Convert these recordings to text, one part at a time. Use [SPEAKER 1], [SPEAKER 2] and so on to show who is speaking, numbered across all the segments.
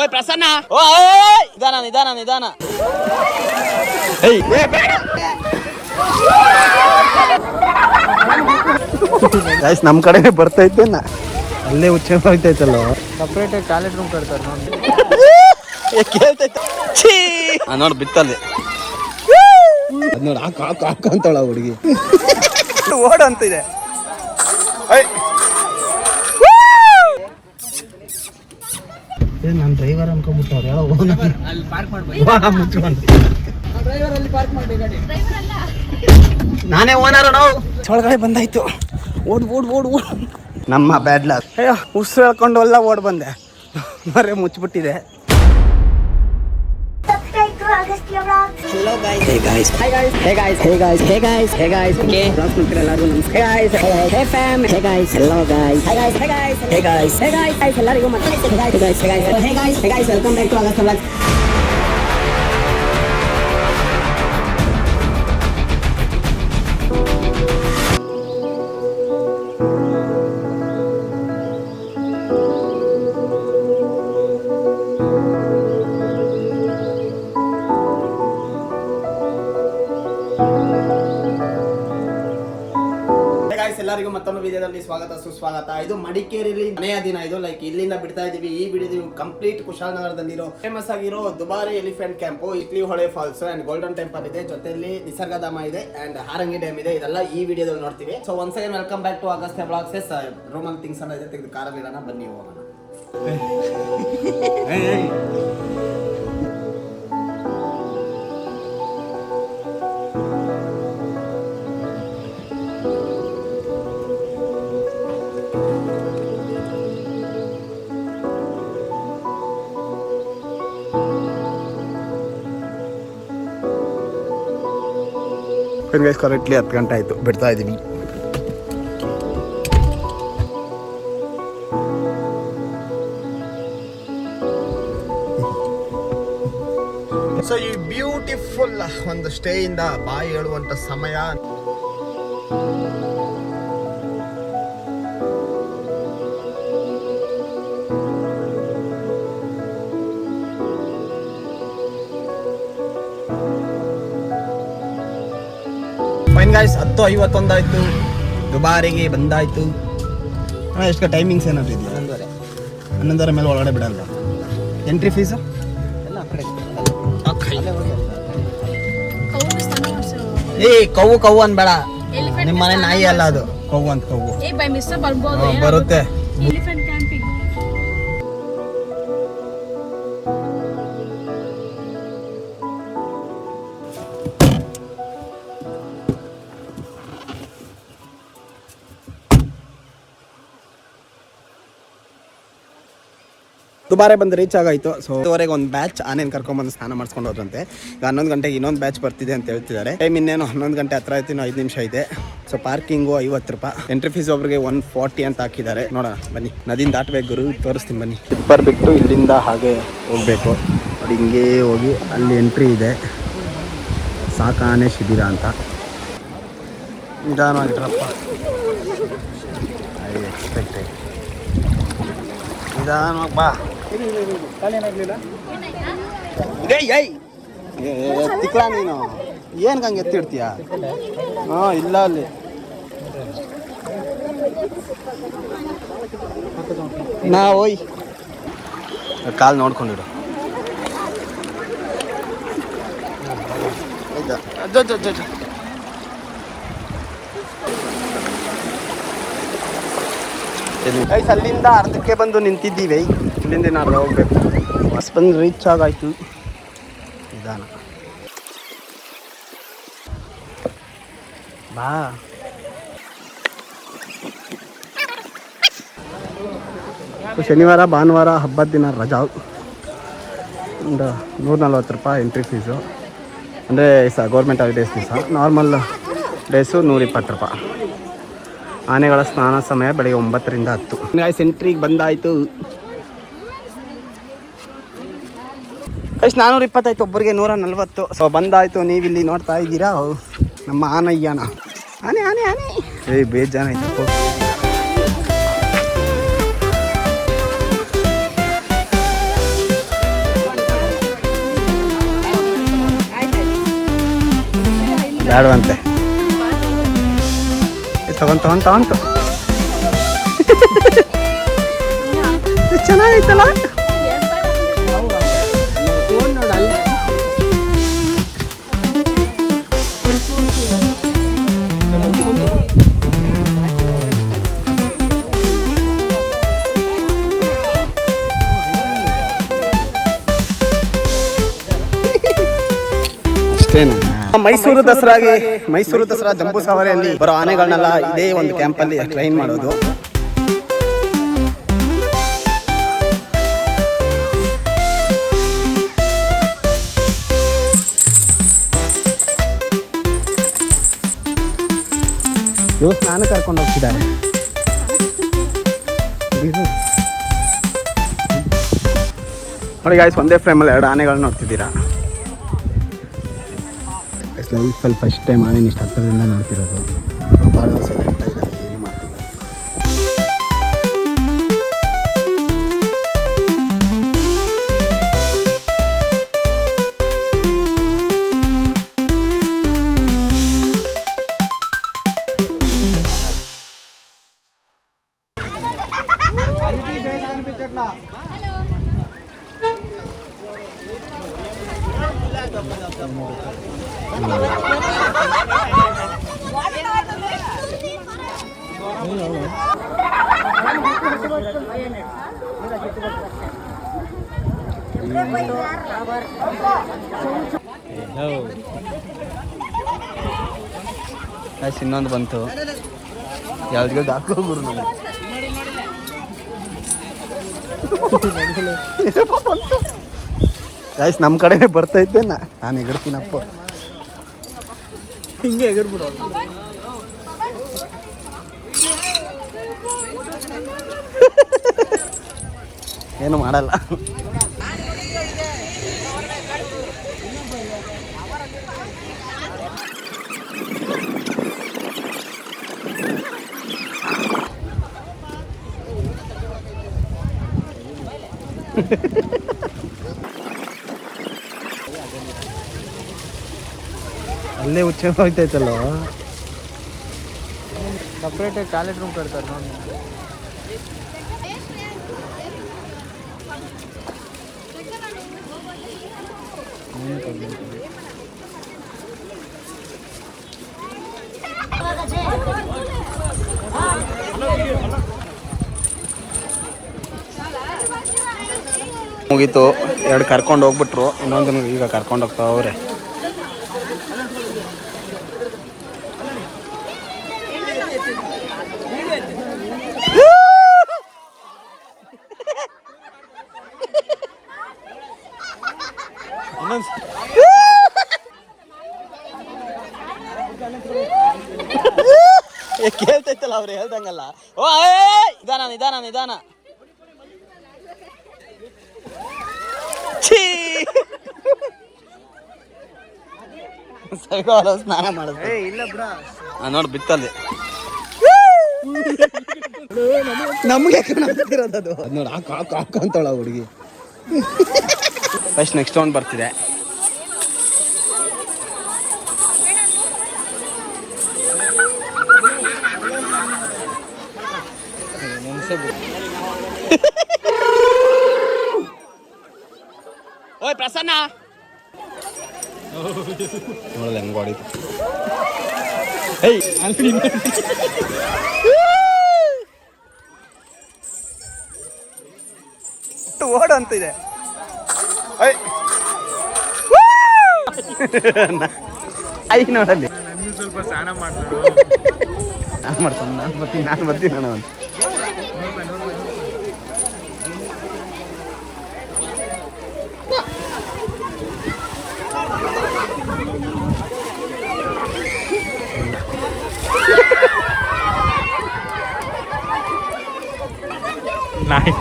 [SPEAKER 1] ಓಯ್ ಪ್ರಸನ್ನ, ನಿಧಾನ ನಿಧಾನ ನಿಧಾನ.
[SPEAKER 2] ನಮ್ ಕಡೆನೆ ಬರ್ತೈತೆ, ಅಲ್ಲೇ ಹುಚ್ಚ ಹೋಯ್ತೈತಲ್ಲ.
[SPEAKER 3] ಸಪ್ರೇಟ್ ಟಾಯ್ಲೆಟ್ ರೂಮ್ ಕಟ್ತಾರೆ ನೋಡಿ.
[SPEAKER 1] ನೋಡ್ ಬಿತ್ತಲ್ಲಿ
[SPEAKER 2] ನೋಡ್ ಹಾಕ ಅಂತಳ ಹುಡುಗಿ
[SPEAKER 1] ಓಡ್ ಅಂತಿದೆ.
[SPEAKER 2] ನಾನ್ ಡ್ರೈವರ್ ಅನ್ಕೊಂಡ್ಬಿಟ್ಟವ್ರು ಹೇಳೋ ನಾನೇ ಓನರ್ ನಾವು. ಒಳಗಡೆ ಬಂದಾಯ್ತು. ಓಡ್ ಓಡ್ ಓಡ್ ಓಡ್. ನಮ್ಮ ಬ್ಯಾಡ್ ಲಕ್. ಅಯ್ಯೋ ಉಸಿರು ಹೇಳ್ಕೊಂಡು ಎಲ್ಲ ಓಡ್ ಬಂದೆ, ಮರೆ ಮುಚ್ಚಿಬಿಟ್ಟಿದೆ. Hello guys. Hey guys. Hi guys. Hey guys. Hey guys. Hey guys. Hey guys. Okay. Vlog ನೋಡ್ತಿರ ಎಲ್ಲರಿಗೂ ನಮಸ್ಕಾರ. Hey guys. Hey guys. Hey fam. Hey guys. Hello guys. Hi guys. Hey guys. Hey guys. Hey guys. ಎಲ್ಲರಿಗೂ ಮತ್ತೆ Hey guys. Hey guys. Hey guys. Hey guys. Hey guys. Welcome back to August Vlog. ಎಲ್ಲರಿಗೂ ಮತ್ತೊಂದು ವಿಡಿಯೋದಲ್ಲಿ ಸ್ವಾಗತ ಸುಸ್ವಾಗತ. ಇದು ಮಡಿಕೇರಿಯಲ್ಲಿ ಮನೆಯ ದಿನ. ಇದು ಲೈಕ್ ಇಲ್ಲಿಂದ ಬಿಡ್ತಾ ಇದೀವಿ. ಈ ವಿಡಿಯೋ ಕಂಪ್ಲೀಟ್ ಕುಶಾಲನಗರದಲ್ಲಿರೋ ಫೇಮಸ್ ಆಗಿರೋ ದುಬಾರಿ ಎಲಿಫೆಂಟ್ ಕ್ಯಾಂಪು, ಇಟ್ಲಿ ಹೊಳೆ ಫಾಲ್ಸ್ ಅಂಡ್ ಗೋಲ್ಡನ್ ಟೆಂಪಲ್ ಇದೆ, ಜೊತೆಯಲ್ಲಿ ನಿಸರ್ಗಧಾಮ ಇದೆ ಅಂಡ್ ಹಾರಂಗಿ ಡ್ಯಾಮ್ ಇದೆ. ಇದೆಲ್ಲ ಈ ವಿಡಿಯೋದಲ್ಲಿ ನೋಡ್ತೀವಿ. So once again welcome back to Agastya blogs. ರೂಮಲ್ ಥಿಂಗ್ಸ್ ಅನ್ನ ಇದೆ, ತೆಗೆದು ಕಾರಲ್ಲಿ ಇಡೋಣ, ಬನ್ನಿ ಹೋಗೋಣ. ಕರೆಕ್ಟ್ಲಿ 10 ಗಂಟೆ ಆಯ್ತು, ಬಿಡ್ತಾ ಇದೀವಿ. ಸೊ ಈ ಬ್ಯೂಟಿಫುಲ್ ಒಂದು ಸ್ಟೇ ಇಂದ ಬಾಯಿ ಹೇಳುವಂತ ಸಮಯ. ಫೈನ್ ಗಾಯ್ಸ್, 10:51 ಆಯ್ತು, ದುಬಾರಿಗೆ ಬಂದಾಯ್ತು. ಎಷ್ಟು ಟೈಮಿಂಗ್ಸ್ ಏನಾದ್ರು ಇದೆಯಾ? 11:30 ಮೇಲೆ ಒಳಗಡೆ ಬಿಡಲ್ಲ. ಎಂಟ್ರಿ ಫೀಸು
[SPEAKER 3] ಎಲ್ಲ ಆ ಕಡೆ.
[SPEAKER 2] ಕವ್ವು ಕವ್ವು ಅನ್ಬೇಡ, ನಿಮ್ಮ ಮನೆ ನಾಯಿ ಅಲ್ಲ ಅದು. ಕವ್ವು ಅಂತ ಕವ್ವು ಬರುತ್ತೆ. ದುಬಾರೆ ಬಂದು ರೀಚ್ ಆಗಾಯಿತು. ಸೊ ಇದುವರೆಗೆ ಒಂದು ಬ್ಯಾಚ್ ಆನೇನು ಕರ್ಕೊಂಡ್ಬಂದು ಸ್ನಾನ ಮಾಡಿಸ್ಕೊಂಡು ಹೋದ್ರಂತೆ. ಈಗ 11 ಗಂಟೆಗೆ ಇನ್ನೊಂದು ಬ್ಯಾಚ್ ಬರ್ತಿದೆ ಅಂತ ಹೇಳ್ತಿದ್ದಾರೆ. ಟೈಮ್ ಇನ್ನೇನು 11 ಗಂಟೆ ಹತ್ರ ಆಯ್ತು, 5 ನಿಮಿಷ ಇದೆ. ಸೊ ಪಾರ್ಕಿಂಗು 50 ರೂಪಾಯಿ, ಎಂಟ್ರಿ ಫೀಸ್ ಒಬ್ರಿಗೆ 140 ಅಂತ ಹಾಕಿದ್ದಾರೆ. ನೋಡೋಣ ಬನ್ನಿ, ನದಿನ ದಾಟಬೇಕು ಗುರು, ತೋರಿಸ್ತೀನಿ ಬನ್ನಿ. ಟಿಪ್ಪರ್ ಬಿಟ್ಟು ಇಲ್ಲಿಂದ ಹಾಗೆ ಹೋಗಬೇಕು. ನೋಡಿ ಹಿಂಗೇ ಹೋಗಿ ಅಲ್ಲಿ ಎಂಟ್ರಿ ಇದೆ, ಸಾಕಾನೆ ಶಿಬಿರ ಅಂತ. ನಿಧಾನವಾಗಿರಪ್ಪ, ಐ ಎಕ್ಸ್ಪೆಕ್ಟೆಡ್. ನಿಧಾನವಾಗಿ ಬಾ. ತಿಕ್ಲಾ ನೀನು ಏನು ಹಂಗೆ ಎತ್ತಿಡ್ತೀಯ? ಹಾಂ ಇಲ್ಲ, ಅಲ್ಲಿ ನಾ ಓಯ್ ಕಾಲು ನೋಡ್ಕೊಂಡಿಡು. ಗೈಸ್ ಅಲ್ಲಿಂದ ಅರ್ಧಕ್ಕೆ ಬಂದು ನಿಂತಿದ್ದೀವಿ. ಇಲ್ಲಿಂದ ನಾವು ಹೋಗ್ಬೇಕು. ಬಸ್ ಬಂದು ರೀಚ್ ಆಗಾಯ್ತು. ನಿಧಾನ ಬಾ. ಶನಿವಾರ ಭಾನುವಾರ ಹಬ್ಬದ ದಿನ ರಜಾ. ಒಂದು 140 ರೂಪಾಯಿ ಎಂಟ್ರಿ ಫೀಸು, ಅಂದರೆ ಗೌರ್ಮೆಂಟ್ ಹಾಲಿಡೇಸ್ ದಿವಸ. ನಾರ್ಮಲ್ ಡೇಸು 120 ರೂಪಾಯಿ. ಆನೆಗಳ ಸ್ನಾನ ಸಮಯ ಬೆಳಗ್ಗೆ 9 ರಿಂದ 10. ಗೈಸ್ ಎಂಟ್ರಿಗೆ ಬಂದಾಯಿತು. ಗೈಸ್ 420 ಒಬ್ಬರಿಗೆ 140. ಸೊ ಬಂದಾಯಿತು. ನೀವಿಲ್ಲಿ ನೋಡ್ತಾ ಇದ್ದೀರಾ ನಮ್ಮ ಆನಯ್ಯನ. ಆನೆ ಆನೆ ಆನೆ ಬೇಜಾನ ಆಯ್ತು. ಬೇಡವಂತೆ. ತಗೊಂತು ಚೆನ್ನಾಗೈತಲ್ಲ. ಮೈಸೂರು ದಸರಾ ಜಂಬೂ ಸವಾರಿಯಲ್ಲಿ ಬರೋ ಆನೆಗಳನ್ನೆಲ್ಲ ಇದೇ ಒಂದು ಕ್ಯಾಂಪಲ್ಲಿ ಟ್ರೈನ್ ಮಾಡೋದು. ಇವು ಸ್ನಾನ ಕರ್ಕೊಂಡು ಹೋಗ್ತಿದ್ದಾರೆ. ನೋಡಿ ಗಾಯ್ಸ್, ಒಂದೇ ಫ್ರೇಮಲ್ಲಿ 2 ಆನೆಗಳನ್ನ ನೋಡ್ತಿದ್ದೀರಾ. ಲೈಫಲ್ಲಿ ಫಸ್ಟ್ ಟೈಮ್ ಆನೆ ಇಷ್ಟು ಹತ್ತಿರದಿಂದ ನೋಡ್ತಿರೋದು. ಭಾಳ ಸೈಲೆಂಟ್ ಆಗಿದ್ದಾರೆ, ಏನು ಮಾಡ್ತಿದ್ದಾರೆ. ಇನ್ನೊಂದು ಬಂತು, ಯಾವ್ದಿಗೆ ಹಾಕೋಗುರು ನಮಗೆ. ಗಾಯ್ಸ್ ನಮ್ಮ ಕಡೆನೇ ಬರ್ತೈತೆ, ನಾನು ಎಗರ್ತೀನಪ್ಪ. ಹಿಂಗೆ ಎಗರ್ಬಿಡೋ. ಏನು ಮಾಡಲ್ಲ. ಅಲ್ಲೇ ಹುಚ್ಚ ಹೋಗ್ತೈತಲ್ಲ.
[SPEAKER 3] ಸಪ್ರೇಟಾಗಿ ಟಾಯ್ಲೆಟ್ ರೂಮ್ ಕಟ್ತಾರೆ ನೋಡಿ.
[SPEAKER 2] ಮುಗೀತು, 2 ಕರ್ಕೊಂಡು ಹೋಗ್ಬಿಟ್ರು, ಇನ್ನೊಂದು ಈಗ ಕರ್ಕೊಂಡು ಹೋಗ್ತಾವ್ರೆ. ಕೇಳ್ತೈತಲ್ಲ ಅವ್ರು ಹೇಳ್ದಂಗಲ್ಲ. ಓ ನಿಧಾನ ಸ್ನಾನ ಮಾಡೋದು.
[SPEAKER 3] ಇಲ್ಲ ಬ್ರಾ,
[SPEAKER 2] ನೋಡಿ ಬಿತ್ತಲ್ಲಿ ನಮ್ಗೆ ನಂಬ್ತಿರೋದು. ಅದು ನೋಡಿ ಹಾಕು ಅಂತಳ ಹುಡುಗಿ. ಫಸ್ಟ್ ನೆಕ್ಸ್ಟ್ ಒಂದು ಬರ್ತಿದೆ. ಓಯ್ ಪ್ರಸನ್ನ, ನೋಡಲ್ಲ ಹೆಂಗ್ ಹೊಡಿತು. ಓಡು ಅಂತಿದೆ. ಐ ನೋಡಲ್ಲಿ
[SPEAKER 3] ಸ್ವಲ್ಪ ಸ್ನಾನ ಮಾಡ್ತಾರೆ.
[SPEAKER 2] ನಾನು ಬರ್ತೀನಿ ನಾನು ಅಂತ.
[SPEAKER 3] ನಾಯಿ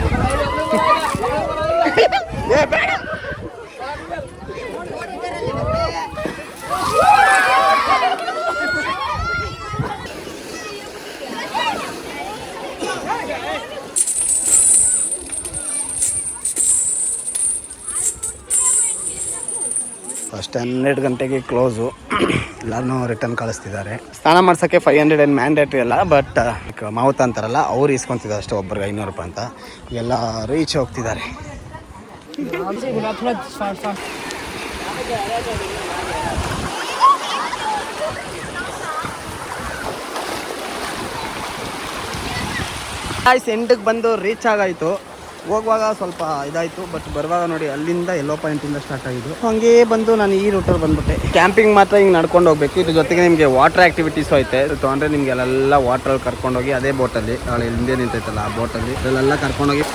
[SPEAKER 2] ಅಷ್ಟೇ 12 ಗಂಟೆಗೆ ಕ್ಲೋಸು. ಎಲ್ಲರೂ ರಿಟರ್ನ್ ಕಳಿಸ್ತಿದ್ದಾರೆ. ಸ್ನಾನ ಮಾಡ್ಸೋಕ್ಕೆ 500 ಏನು ಮ್ಯಾಂಡೇಟ್ರಿ ಅಲ್ಲ, ಬಟ್ ಮಾವುತ ಅಂತಾರಲ್ಲ ಅವ್ರು ಇಸ್ಕೊತಿದ್ದಾರೆ ಅಷ್ಟೇ, ಒಬ್ಬರಿಗೆ 500 ರೂಪಾಯಿ ಅಂತ. ಎಲ್ಲ ರೀಚ್ ಹೋಗ್ತಿದ್ದಾರೆ. ಎಂಟಿಗೆ ಬಂದು ರೀಚ್ ಆಗಾಯಿತು. ಹೋಗುವಾಗ ಸ್ವಲ್ಪ ಇದಾಯಿತು, ಬಟ್ ಬರುವಾಗ ನೋಡಿ ಅಲ್ಲಿಂದ ಎಲ್ಲೋ ಪಾಯಿಂಟಿಂದ ಸ್ಟಾರ್ಟ್ ಆಗಿದ್ದು. ಹಂಗೆ ಬಂದು ನಾನು ಈ ರೂಟಲ್ಲಿ ಬಂದ್ಬಿಟ್ಟೆ. ಕ್ಯಾಂಪಿಂಗ್ ಮಾತ್ರ ಹಿಂಗೆ ನಡ್ಕೊಂಡು ಹೋಗ್ಬೇಕು. ಇದ್ರ ಜೊತೆಗೆ ನಿಮಗೆ ವಾಟರ್ ಆ್ಯಕ್ಟಿವಿಟೀಸು ಐತೆ. ತೊಗೊಂಡ್ರೆ ನಿಮಗೆ ಅಲ್ಲೆಲ್ಲ ವಾಟ್ರಲ್ಲಿ ಕರ್ಕೊಂಡೋಗಿ ಅದೇ ಬೋಟಲ್ಲಿ ಅಲ್ಲಿ ಹಿಂದೆ ನಿಂತೈತಲ್ಲ ಆ ಬೋಟಲ್ಲಿ ಅಲ್ಲೆಲ್ಲ ಕರ್ಕೊಂಡೋಗಿ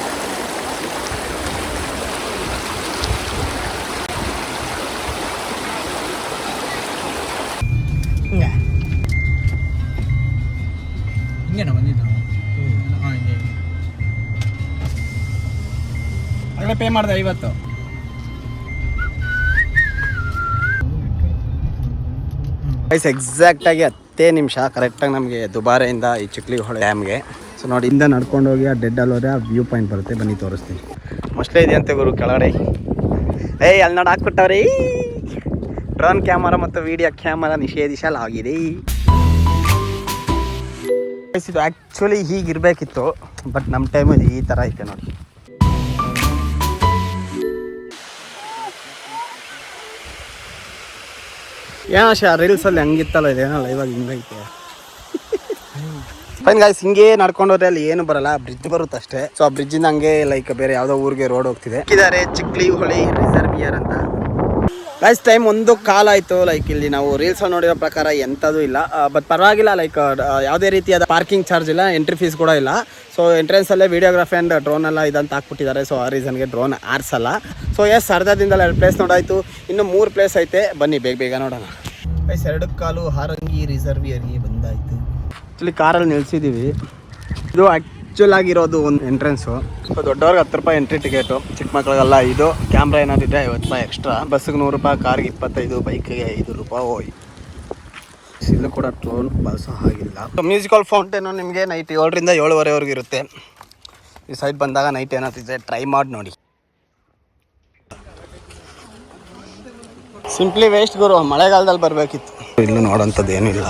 [SPEAKER 3] ಹಿಂಗೇನ ಬಂದಿದ್ದು.
[SPEAKER 2] ಆಗಲೇ ಪೇ ಮಾಡಿದೆ 50. ಎಕ್ಸಾಕ್ಟಾಗಿ 10 ನಿಮಿಷ ಕರೆಕ್ಟಾಗಿ ನಮಗೆ ದುಬಾರೆಯಿಂದ ಈ ಚಿಕ್ಲಿಹೊಳೆ ಡ್ಯಾಮ್ಗೆ. ಸೊ ನೋಡಿ ಇಂದ ನಡ್ಕೊಂಡೋಗಿ ಆ ಡೆಡ್ ಹೋದರೆ ಆ ವ್ಯೂ ಪಾಯಿಂಟ್ ಬರುತ್ತೆ. ಬನ್ನಿ ತೋರಿಸ್ತೀನಿ. ಮೋಸ್ಟ್ಲಿ ಇದೆ ಅಂತೆ ಗುರು ಕೆಳಗಡೆ. ಅಲ್ಲಿ ನೋಡಿ ಹಾಕ್ಬಿಟ್ಟವ್ರಿ. ಡ್ರೋನ್ ಕ್ಯಾಮರಾ ಮತ್ತು ವಿಡಿಯೋ ಕ್ಯಾಮರಾ ನಿಷೇಧಿಸಲಾಗಿದೆ. ಇದು ಆ್ಯಕ್ಚುಲಿ ಹೀಗಿರಬೇಕಿತ್ತು, ಬಟ್ ನಮ್ಮ ಟೈಮು ಈ ಥರ ಐತೆ ನೋಡಿ. ಏನೋ ರೀಲ್ಸಲ್ಲಿ ಹಂಗಿತ್ತಲ್ಲ, ಇದೇನಲ್ಲ ಇವಾಗ ಹಿಂಗೈತೆ. ಫೈನ್ ಗಾಯ್ಸ್, ಹಿಂಗೆ ನಡ್ಕೊಂಡೋದ್ರೆ ಅಲ್ಲಿ ಏನು ಬರಲ್ಲ, ಬ್ರಿಡ್ಜ್ ಬರುತ್ತೆ ಅಷ್ಟೇ. ಸೊ ಆ ಬ್ರಿಡ್ಜಿಂದ ಹಂಗೆ ಲೈಕ್ ಬೇರೆ ಯಾವುದೋ ಊರಿಗೆ ರೋಡ್ ಹೋಗ್ತಿದೆ. ಇದ್ದಾರೆ ಚಿಕ್ಲಿಹೊಳೆ ರಿಸರ್ವಿಯರ್ ಅಂತ. ಗಾಯ್ಸ್ ಟೈಮ್ 1:15 ಆಯಿತು. ಲೈಕ್ ಇಲ್ಲಿ ನಾವು ರೀಲ್ಸಲ್ಲಿ ನೋಡಿರೋ ಪ್ರಕಾರ ಎಂಥದ್ದು ಇಲ್ಲ, ಬಟ್ ಪರವಾಗಿಲ್ಲ. ಲೈಕ್ ಯಾವುದೇ ರೀತಿಯಾದ ಪಾರ್ಕಿಂಗ್ ಚಾರ್ಜ್ ಇಲ್ಲ, ಎಂಟ್ರಿ ಫೀಸ್ ಕೂಡ ಇಲ್ಲ. ಸೊ ಎಂಟ್ರೆನ್ಸಲ್ಲೇ ವಿಡಿಯೋಗ್ರಫಿ ಆ್ಯಂಡ್ ಡ್ರೋನ್ ಎಲ್ಲ ಇದಂತ ಹಾಕ್ಬಿಟ್ಟಿದ್ದಾರೆ. ಸೊ ಆ ರೀಸನ್ಗೆ ಡ್ರೋನ್ ಆರಿಸಲ್ಲ. ಸೊ ಅರ್ಧದಿಂದಲೇ 2 ಪ್ಲೇಸ್ ನೋಡಾಯಿತು, ಇನ್ನು 3 ಪ್ಲೇಸ್ ಐತೆ. ಬನ್ನಿ ಬೇಗ ನೋಡೋಣ. ಗೈಸ್ 2 ಕಾಲು ಹಾರಂಗಿ ರಿಸರ್ವಿಯರ್ಗೆ ಬಂದಾಯಿತು. ಆ್ಯಕ್ಚುಲಿ ಕಾರಲ್ಲಿ ನಿಲ್ಸಿದ್ದೀವಿ. ಇದು ಆ್ಯಕ್ಚುಲ್ ಆಗಿರೋದು ಒಂದು ಎಂಟ್ರೆನ್ಸು. ಸೊ ದೊಡ್ಡವ್ರಿಗೆ 10 ರೂಪಾಯಿ ಎಂಟ್ರಿ ಟಿಕೆಟು, ಚಿಕ್ಕ ಮಕ್ಳಿಗೆಲ್ಲ ಇದು. ಕ್ಯಾಮ್ರಾ ಏನಾದಿದ್ರೆ 50 ರೂಪಾಯಿ ಎಕ್ಸ್ಟ್ರಾ. ಬಸ್ಸಿಗೆ 100 ರೂಪಾಯಿ, ಕಾರ್ಗೆ 25, ಬೈಕಿಗೆ 5 ರೂಪಾಯಿ. ಇಲ್ಲೂ ಕೂಡ ಡ್ರೋನ್ ಬಳಸೋ ಹಾಗಿಲ್ಲ. ಸೊ ಮ್ಯೂಸಿಕಲ್ ಫೌಂಟೇನು ನಿಮಗೆ ನೈಟ್ 7ರಿಂದ 7:15 ಇರುತ್ತೆ. ಈ ಸೈಡ್ ಬಂದಾಗ ನೈಟ್ ಏನಾಗ್ತಿದೆ ಟ್ರೈ ಮಾಡಿ ನೋಡಿ. ಸಿಂಪ್ಲಿ ವೇಸ್ಟ್ ಗುರು, ಮಳೆಗಾಲದಲ್ಲಿ ಬರಬೇಕಿತ್ತು. ಇಲ್ಲೂ ನೋಡೋಂಥದ್ದು ಏನೂ ಇಲ್ಲ.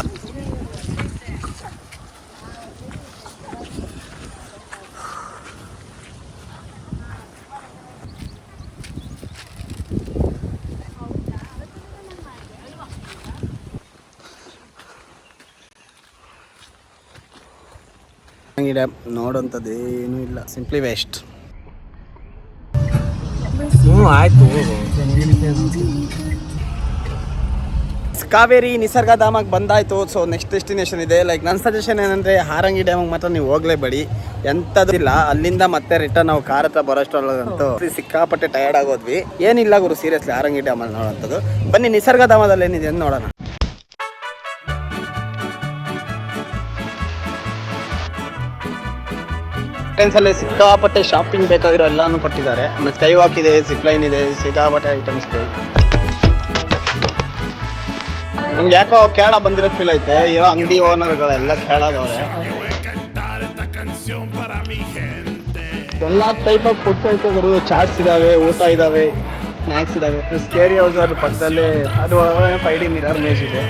[SPEAKER 2] ಡ್ಯಾಮ್ ನೋಡೋಂಥದ್ದು ಏನೂ ಇಲ್ಲ, ಸಿಂಪ್ಲಿ ವೇಸ್ಟ್.
[SPEAKER 3] ಆಯ್ತು.
[SPEAKER 2] ಕಾವೇರಿ ನಿಸರ್ಗಧಾಮಕ್ಕೆ ಬಂದಾಯಿತು. ಸೊ ನೆಕ್ಸ್ಟ್ ಡೆಸ್ಟಿನೇಷನ್ ಇದೆ. ಲೈಕ್ ನನ್ನ ಸಜೆಷನ್ ಏನಂದರೆ ಹಾರಂಗಿ ಡ್ಯಾಮಿಗೆ ಮಾತ್ರ ನೀವು ಹೋಗಲೇಬೇಡಿ, ಎಂಥದ್ದು ಇಲ್ಲ. ಅಲ್ಲಿಂದ ಮತ್ತೆ ರಿಟರ್ನ್ ನಾವು ಕಾರ್ ಹತ್ರ ಬರೋಷ್ಟರಲ್ಲಂತೂ ಸಿಕ್ಕಾಪಟ್ಟೆ ಟಯರ್ಡ್ ಆಗೋದ್ವಿ. ಏನಿಲ್ಲ ಗುರು, ಸೀರಿಯಸ್ಲಿ ಹಾರಂಗಿ ಡ್ಯಾಮಲ್ಲಿ ನೋಡೋಂಥದ್ದು. ಬನ್ನಿ ನಿಸರ್ಗಧಾಮದಲ್ಲಿ ಏನಿದೆ ಅಂತ ನೋಡೋಣ. ಅಲ್ಲಿ ಸಿಕ್ಕಾಪಟ್ಟೆ ಶಾಪಿಂಗ್ ಬೇಕಾಗಿರೋ ಎಲ್ಲಾನು ಕೊಟ್ಟಿದ್ದಾರೆ. ಆಮೇಲೆ ಸ್ಕೈ ವಾಕ್ ಇದೆ, ಸಿಪ್ ಲೈನ್ ಇದೆ, ಸಿಕ್ಕಾಪಟ್ಟೆ ಐಟಮ್ಸ್ ಇದೆ. ನಮ್ಗೆ ಯಾಕೋ ಕೇರಳ ಬಂದಿರೋ ಫೀಲ್ ಐತೆ. ಇರೋ ಅಂಗಡಿ ಓನರ್ಗಳೆಲ್ಲ ಕೇಳಾದವ್ರೆ. ಎಲ್ಲ ಟೈಪ್ ಆಫ್ ಫುಡ್ಸ್ ಐತೆ ಗುರು. ಚಾಟ್ಸ್ ಇದಾವೆ, ಊಟ ಇದಾವೆ, ಸ್ನ್ಯಾಕ್ಸ್ ಇದಾವೆ. ಸ್ಕೇರಿ ಹೌಸ್ ಅವ್ರ ಪಕ್ಕದಲ್ಲಿ ಅದು 5D ಮಿರರ್ ಮೇಜ್ ಇದೆ.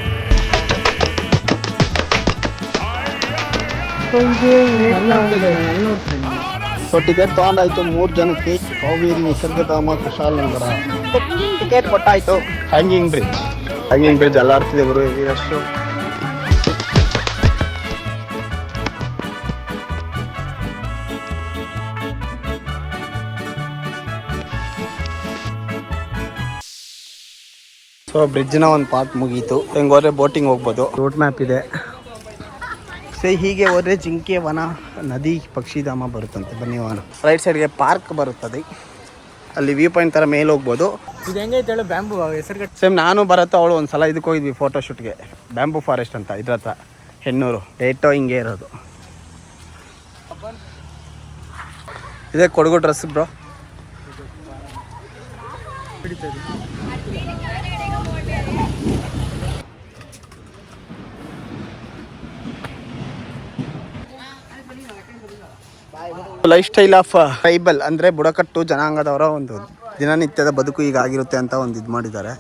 [SPEAKER 2] ಸೊ ಟಿಕೆಟ್ ತೊಗೊಂಡಾಯ್ತು 3 ಜನಕ್ಕೆ. ಕಾವೇರಿ ನಿಸರ್ಗಧಾಮ ಕುಶಾಲನಗರ ಟಿಕೆಟ್ ಕೊಟ್ಟಾಯ್ತು. ಹ್ಯಾಂಗಿಂಗ್ ಬ್ರಿಡ್ಜ್ ಎಲ್ಲ ಆಡ್ತಿದೆ ಗುರು, ಅಷ್ಟು. ಸೊ ಬ್ರಿಡ್ಜ್ನ ಒಂದು ಪಾರ್ಟ್ ಮುಗೀತು. ಹೆಂಗೆ ಹೋದ್ರೆ ಬೋಟಿಂಗ್ ಹೋಗ್ಬೋದು. ರೂಟ್ ಮ್ಯಾಪ್ ಇದೆ. ಹೀಗೆ ಹೋದರೆ ಜಿಂಕೆ ವನ, ನದಿ, ಪಕ್ಷಿಧಾಮ ಬರುತ್ತಂತೆ. ಬನ್ನಿ ವನ. ರೈಟ್ ಸೈಡ್ಗೆ ಪಾರ್ಕ್ ಬರುತ್ತದೆ. ಅಲ್ಲಿ ವ್ಯೂ ಪಾಯಿಂಟ್ ಥರ ಮೇಲೆ ಹೋಗ್ಬೋದು.
[SPEAKER 3] ಇದು ಹೆಂಗೈತೆ ಹೇಳು, ಬ್ಯಾಂಬು ಹೆಸರು.
[SPEAKER 2] ಸೇಮ್ ನಾನು ಬರುತ್ತೋ ಅವಳು ಒಂದು ಸಲ ಇದಕ್ಕೆ ಹೋಗಿದ್ವಿ ಫೋಟೋಶೂಟ್ಗೆ. ಬ್ಯಾಂಬೂ ಫಾರೆಸ್ಟ್ ಅಂತ ಇದ್ರ ಹತ್ರ ಹೆಣ್ಣೂರು ಏಟೋ ಹಿಂಗೆ ಇರೋದು. ಇದೇ Kodagu dress bro. Life style of tribal ಅಂದರೆ ಬುಡಕಟ್ಟು ಜನಾಂಗದವರ ಒಂದು ದಿನನಿತ್ಯದ ಬದುಕು ಈಗ ಆಗಿರುತ್ತೆ ಅಂತ ಒಂದು ಇದು ಮಾಡಿದ್ದಾರೆ.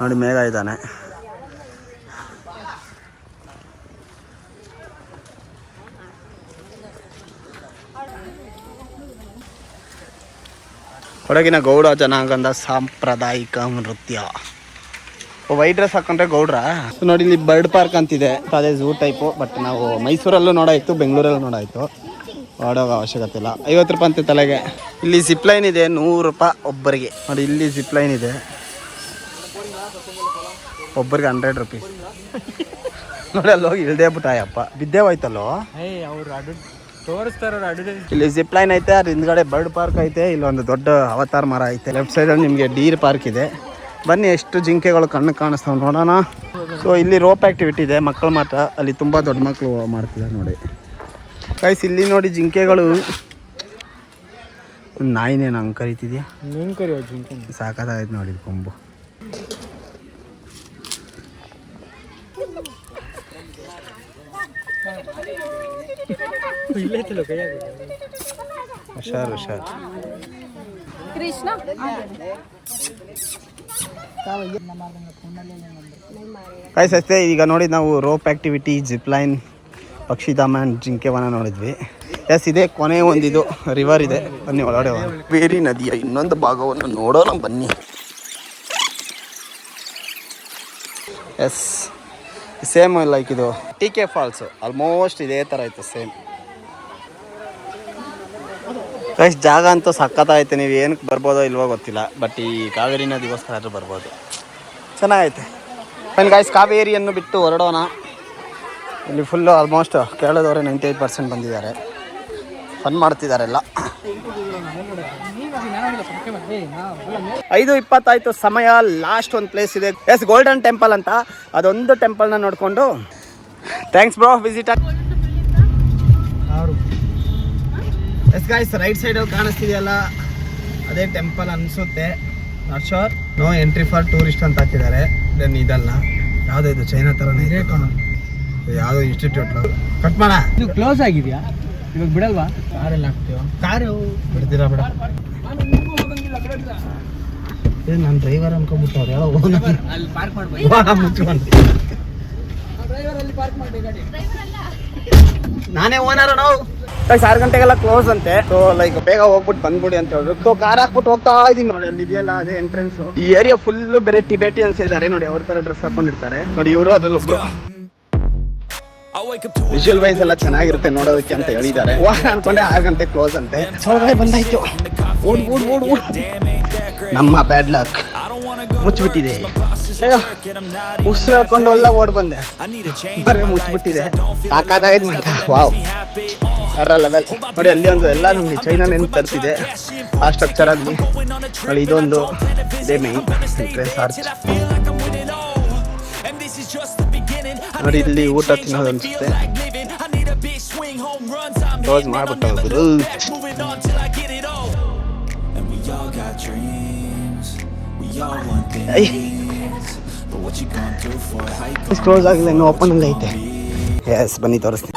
[SPEAKER 2] ನೋಡಿ ಮೇಘ ಇದ್ದಾನೆ. ಕೊಡಗಿನ ಗೌಡ ಜನಾಂಗದ ಸಾಂಪ್ರದಾಯಿಕ ನೃತ್ಯ. ವೈಟ್ ಡ್ರೆಸ್ ಹಾಕೊಂಡ್ರೆ ಗೌಡ್ರ. ನೋಡಿ ಇಲ್ಲಿ ಬರ್ಡ್ ಪಾರ್ಕ್ ಅಂತಿದೆ, ಅದೇ ಝೂ ಟೈಪು. ಬಟ್ ನಾವು ಮೈಸೂರಲ್ಲೂ ನೋಡಾಯಿತು, ಬೆಂಗಳೂರಲ್ಲೂ ನೋಡಾಯಿತು. ಓಡೋಗೋ ಅವಶ್ಯಕತೆ ಇಲ್ಲ. 50 ರೂಪಾಯಿ ಅಂತೆ ತಲೆಗೆ. ಇಲ್ಲಿ ಜಿಪ್ಲೈನ್ ಇದೆ, 100 ರೂಪಾಯಿ ಒಬ್ಬರಿಗೆ. ನೋಡಿ ಇಲ್ಲಿ ಜಿಪ್ಲೈನ್ ಇದೆ, ಒಬ್ಬರಿಗೆ 100 ರೂಪೀಸ್. ನೋಡಿ ಅಲ್ಲಿ ಹೋಗಿ ಇಳ್ದೇ ಬಿಟ್ಟಾಯಪ್ಪ, ಬಿದ್ದೇ ಹೋಯ್ತಲ್ಲೋ. ಇಲ್ಲಿ ಜಿಪ್ಲೈನ್ ಐತೆ, ಅದ್ರ ಹಿಂದ್ಗಡೆ ಬರ್ಡ್ ಪಾರ್ಕ್ ಐತೆ. ಇಲ್ಲೊಂದು ದೊಡ್ಡ ಅವತಾರ್ ಮರ ಐತೆ. ಲೆಫ್ಟ್ ಸೈಡಲ್ಲಿ ನಿಮಗೆ ಡೀರ್ ಪಾರ್ಕ್ ಇದೆ. ಬನ್ನಿ ಎಷ್ಟು ಜಿಂಕೆಗಳು ಕಣ್ಣು ಕಾಣಿಸ್ತಾವೆ ನೋಡೋಣ. ಸೊ ಇಲ್ಲಿ ರೋಪ್ ಆ್ಯಕ್ಟಿವಿಟಿ ಇದೆ, ಮಕ್ಕಳು ಮಾತ್ರ. ಅಲ್ಲಿ ತುಂಬ ದೊಡ್ಡ ಮಕ್ಕಳು ಮಾಡ್ತಿದ್ದಾರೆ ನೋಡಿ ಗೈಸ್. ಇಲ್ಲಿ ನೋಡಿ ಜಿಂಕೆಗಳು. ನಾಯಿನೇನು ಹಂಗೆ ಕರಿತಿದ್ಯಾ? ಸಾಕಾಗೈತೆ ನೋಡಿ ಕೊಂಬು. ಹುಷಾರು ಹುಷಾರು.
[SPEAKER 4] ಕೃಷ್ಣ
[SPEAKER 2] ಗೈಸ್ ಅಷ್ಟೇ. ಈಗ ನೋಡಿ ನಾವು ರೋಪ್ ಆ್ಯಕ್ಟಿವಿಟಿ, ಜಿಪ್ಲೈನ್, ಪಕ್ಷಿಧಾಮ ಆ್ಯಂಡ್ ಜಿಂಕೆವನ ನೋಡಿದ್ವಿ. ಎಸ್, ಇದೆ ಕೊನೆ ಒಂದಿದು ರಿವರ್ ಇದೆ. ಬನ್ನಿ ಒಳಗಡೆ. ಬೇರಿ ನದಿಯ ಇನ್ನೊಂದು ಭಾಗವನ್ನು ನೋಡೋಣ ಬನ್ನಿ. ಎಸ್, ಸೇಮ್ ಲೈಕ್ ಇದು TK ಫಾಲ್ಸು ಆಲ್ಮೋಸ್ಟ್ ಇದೇ ಥರ ಐತೆ ಸೇಮ್. ಗೈಸ್ ಜಾಗ ಅಂತೂ ಸಖತ್ತಾಗೈತೆ. ನೀವು ಏನಕ್ಕೆ ಬರ್ಬೋದೋ ಇಲ್ವೋ ಗೊತ್ತಿಲ್ಲ, ಬಟ್ ಈ ಕಾವೇರಿ ನದಿಗೋಸ್ಕರ ಆದರೂ ಬರ್ಬೋದು. ಚೆನ್ನಾಗೈತೆ. ಆಮೇಲೆ ಗೈಸ್ ಕಾವೇರಿಯನ್ನು ಬಿಟ್ಟು ಹೊರಡೋಣ. ಇಲ್ಲಿ ಫುಲ್ಲು ಆಲ್ಮೋಸ್ಟ್ ಕೇರಳದವರೇ 98% ಬಂದಿದ್ದಾರೆ. ಫನ್ ಮಾಡ್ತಿದ್ದಾರೆಲ್ಲ. 5:20 ಆಯಿತು ಸಮಯ. ಲಾಸ್ಟ್ ಒಂದು ಪ್ಲೇಸ್ ಇದೆ, ಎಸ್ ಗೋಲ್ಡನ್ ಟೆಂಪಲ್ ಅಂತ. ಅದೊಂದು ಟೆಂಪಲ್ನ ನೋಡಿಕೊಂಡು thanks bro visit. Yes guys, right ಸೈಡಲ್ಲಿ ಕಾಣಿಸ್ತಿದೆಯಲ್ಲ ಅದೇ ಟೆಂಪಲ್ ಅನಿಸುತ್ತೆ. Not sure. No entry for tourist ಅಂತ ಹಾಕಿದ್ದಾರೆ. ದೆನ್ ಇದಲ್ಲ, ಯಾವುದೋ ಇದು ಚೈನಾ ಥರನೇ ಇದೆ, ಯಾವುದೋ ಇನ್ಸ್ಟಿಟ್ಯೂಟ್. ಕಟ್ ಮಾಡ.
[SPEAKER 3] ಇದು ಕ್ಲೋಸ್ ಆಗಿದೆಯಾ ಇವಾಗ? ಬಿಡಲ್ವಾ? ಕಾರೆಲ್ಲ ಹಾಕ್ತೀವ? ಕಾರು
[SPEAKER 2] ಬಿಡ್ತೀರಾ? ಬಿಡ. ಏನು ನಾನು ಡ್ರೈವರ್ ಅನ್ಕೊಂಡ್ಬಿಟ್ಟವ್ರು. ಹೇಳೋ
[SPEAKER 3] ಅಲ್ಲಿ ಪಾರ್ಕ್ ಮಾಡ್ಬೋದು.
[SPEAKER 2] ಮುಚ್ಕೊಂಡು
[SPEAKER 3] ಡ್ರೈವರಲ್ಲಿ ಪಾರ್ಕ್ ಮಾಡಿ ಗಾಡಿ.
[SPEAKER 2] ನಾನೇ ಓನರ್. ನಾವು 6 ಗಂಟೆಗೆಲ್ಲ ಕ್ಲೋಸ್ ಅಂತೆ. ಸೊ ಲೈಕ್ ಬೇಗ ಹೋಗ್ಬಿಟ್ಟು ಬಂದ್ಬಿಡಿ ಅಂತ ಹೇಳಿದ್ರು. ಸೊ ಕಾರ್ ಹಾಕ್ಬಿಟ್ಟು ಹೋಗ್ತಾ ಇದೀನಿ ನೋಡಿ. ಅಲ್ಲಿ ಇದೆಯಲ್ಲ ಅದೇ ಎಂಟ್ರೆನ್ಸ್. ಈ ಏರಿಯಾ ಫುಲ್ ಬೇರೆ ಟಿಬೇಟಿಯನ್ಸ್ ಇದ್ದಾರೆ ನೋಡಿ. ಅವ್ರ ತರ ಡ್ರೆಸ್ ಹಾಕೊಂಡಿರ್ತಾರೆ ನೋಡಿ ಇವರು. ಅದ್ರಲ್ಲೊಬ್ರು ವಿಜುವಲ್ ವೈಸ್ ಎಲ್ಲ ಚೆನ್ನಾಗಿರುತ್ತೆ ನೋಡೋದಕ್ಕೆ ಅಂತ ಹೇಳಿದ್ದಾರೆ. ಅನ್ಕೊಂಡೆ 6 ಗಂಟೆ ಕ್ಲೋಸ್ ಅಂತೆ. ಬಂದಾಯ್ತು. ಓಡ್ ಓಡ್ ಓಡ್ ಓಡ್. ನಮ್ಮ ಬ್ಯಾಡ್ ಲಕ್ ಮುಚ್ಚಿಬಿಟ್ಟಿದೆ. ಉಸಿರು ಹಾಕೊಂಡು ಎಲ್ಲ ಓಡ್ ಬಂದೆ, ಬರೀ ಮುಚ್ಚಿಬಿಟ್ಟಿದೆ. ಸಾಕಾದಾಯ್ತು ಮಾತ್ರ. ವಾವ್, ಲೆವೆಲ್ ನೋಡಿ. ಅಲ್ಲಿ ಒಂದು ಎಲ್ಲ ನಮಗೆ ಚೈನಾ ನೆನ್ಪು ತರ್ತಿದೆ ಆ ಸ್ಟ್ರಕ್ಚರ್ ಆಗಲಿ ನೋಡಿ. ಇದೊಂದು ಇದೇ ಮೇನ್ ಎಂಟ್ರೆನ್ಸ್ ಆರ್ಚ್ ನೋಡಿ. ಇಲ್ಲಿ ಊಟ ತಿನ್ನೋದು ಅನ್ಸುತ್ತೆ. ಕ್ಲೋಸ್ ಮಾಡ್ಬಿಟ್ಟು ಕ್ಲೋಸ್ ಆಗಿಲ್ಲ, ಇನ್ನು ಓಪನ್ ಅಲ್ಲಿ ಐತೆ. ಎಸ್, ಬನ್ನಿ ತೋರಿಸ್ತೀನಿ.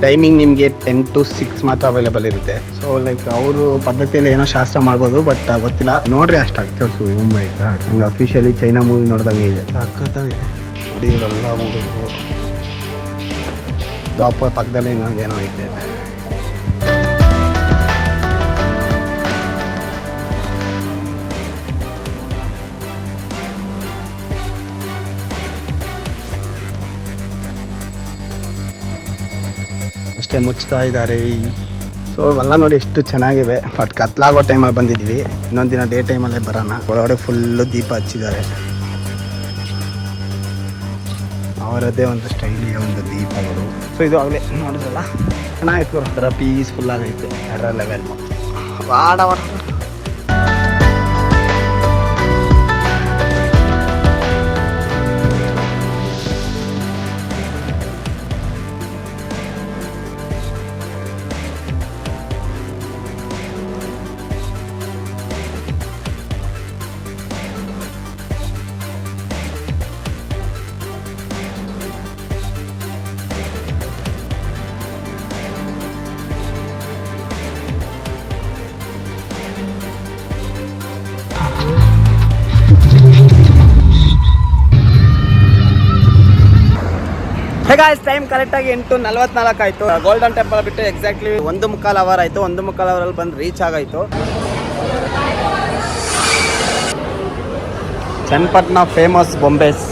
[SPEAKER 2] ಟೈಮಿಂಗ್ ನಿಮಗೆ 10 to 6 ಮಾತ್ರ ಅವೈಲೇಬಲ್ ಇರುತ್ತೆ. ಸೊ ಲೈಕ್ ಅವರು ಪದ್ಧತಿಯಲ್ಲಿ ಏನೋ ಶಾಸ್ತ್ರ ಮಾಡ್ಬೋದು, ಬಟ್ ಗೊತ್ತಿಲ್ಲ. ನೋಡ್ರಿ ಅಷ್ಟು ಆಗ್ತದೆ ಮುಂಬೈ ಹಂಗೆ ಅಫಿಷಿಯಲಿ ಚೈನಾ ಮೂವಿ ನೋಡ್ದಂಗೆ ಇದೆ. ನೋಡಿ ಇವರೆಲ್ಲ ಮೂವಿಗಳು ದಾಪ ಪಕ್ಕದಲ್ಲಿ ಏನೋ ಐತೆ. ಅಷ್ಟೇ ಮುಚ್ತಾ ಇದ್ದಾರೆ. ಸೊ ಎಲ್ಲ ನೋಡಿ ಎಷ್ಟು ಚೆನ್ನಾಗಿವೆ. ಬಟ್ ಕತ್ಲಾಗೋ ಟೈಮಲ್ಲಿ ಬಂದಿದ್ವಿ. ಇನ್ನೊಂದು ದಿನ ಡೇ ಟೈಮಲ್ಲೇ ಬರೋಣ. ಒಳಗಡೆ ಫುಲ್ಲು ದೀಪ ಹಚ್ಚಿದ್ದಾರೆ. ಅವರದ್ದೇ ಒಂದು ಸ್ಟೈಲಿಯ ಒಂದು ದೀಪಗಳು. ಸೊ ಇದು ಆಗಲೇ ನೋಡಿದ್ರಲ್ಲ, ಚೆನ್ನಾಗಿತ್ತು. ಒಂಥರ ಪೀಸ್ಫುಲ್ ಆಗೈತೆ. ಎರಡರ ಲೆವೆಲ್ ವಾಡವ. ಹೇಗಾಯ್ತು ಟೈಮ್ ಕರೆಕ್ಟಾಗಿ 8:44 ಆಯಿತು. ಗೋಲ್ಡನ್ ಟೆಂಪಲ್ ಬಿಟ್ಟು ಎಕ್ಸಾಕ್ಟ್ಲಿ 1:15 ಅವರ್ ಆಯಿತು. 1:15 ಅವರಲ್ಲಿ ಬಂದು ರೀಚ್ ಆಗಾಯಿತು. ಚನ್ನಪಟ್ಟಣ ಫೇಮಸ್ ಬೊಂಬೇಸ್.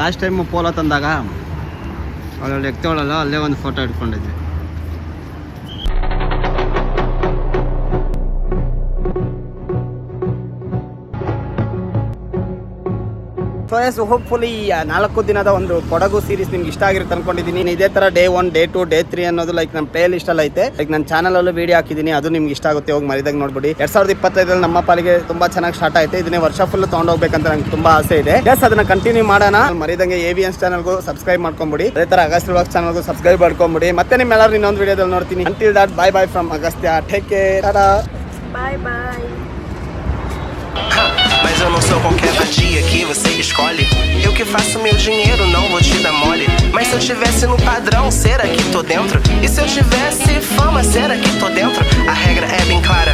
[SPEAKER 2] ಲಾಸ್ಟ್ ಟೈಮು ಪೋಲೋ ತಂದಾಗ ಅಲ್ಲೊಳ್ಳೆ ಎಕ್ತೋಳಲ್ಲ, ಅಲ್ಲೇ ಒಂದು ಫೋಟೋ ಇಟ್ಕೊಂಡಿದ್ವಿ. ಸೊ ಎಸ್, ಹೋಪ್ಫುಲಿ 4 ದಿನದ ಒಂದು ಕೊಡಗು ಸೀರೀಸ್ ನಿಮ್ಗೆ ಇಷ್ಟ ಆಗಿರುತ್ತೆ ಅನ್ಕೊಂಡಿದ್ದೀನಿ. ಇದೇ ತರ ಡೇ 1, ಡೇ 2, ಡೇ 3 ಅನ್ನೋದು ಲೈಕ್ ನಮ್ಮ ಪ್ಲೇ ಲಿಸ್ಟ್ ಅಲ್ಲಿ ಐತೆ. ಲೈಕ್ ನನ್ನ ಚಾನಲ್ ಅಲ್ಲೂ ವಿಡಿಯೋ ಹಾಕಿದ್ದೀನಿ, ಅದು ನಿಮ್ಗೆ ಇಷ್ಟ ಆಗುತ್ತೆ. ಹೋಗಿ ಮರಿದಾಗ ನೋಡ್ಬಿಡಿ. 2025 ನಮ್ಮ ಪಾಲಿಗೆ ತುಂಬಾ ಚೆನ್ನಾಗಿ ಸ್ಟಾರ್ಟ್ ಆಯ್ತು. ಇದನ್ನೇ ವರ್ಷ ಫುಲ್ ತಗೊಂಡೋಗ್ಬೇಕಂತ ನಂಗೆ ತುಂಬಾ ಆಸೆ ಇದೆ. ಎಸ್, ಅದನ್ನ ಕಂಟಿನ್ಯೂ ಮಾಡೋಣ. ಮರಿದಂಗೆ AVNs ಚಾನಲ್ಗೂ ಸಬ್ಸ್ಕ್ರೈಬ್ ಮಾಡ್ಕೊಂಬಿಡಿ. ಅದೇ ತರ ಅಗಸ್ತ್ಯ ವ್ಲಾಗ್ಸ್ ಚಾನಲ್ಗೂ ಸಬ್ಸ್ಕ್ರೈಬ್ ಮಾಡ್ಕೊಂಬಿಡಿ. ಮತ್ತೆ ನಿಮ್ಮೆಲ್ಲರೂ ಇನ್ನೊಂದು ವಿಡಿಯೋದಲ್ಲಿ ನೋಡ್ತೀನಿ. Until that, bye bye from Agastya. Take care, Tata,
[SPEAKER 4] bye bye.
[SPEAKER 5] Mas eu não sou qualquer vadia que você escolhe. Eu que faço meu dinheiro, não vou te dar mole. Mas se eu tivesse no padrão, será que tô dentro? E se eu tivesse fama, será que tô dentro? A regra é bem clara.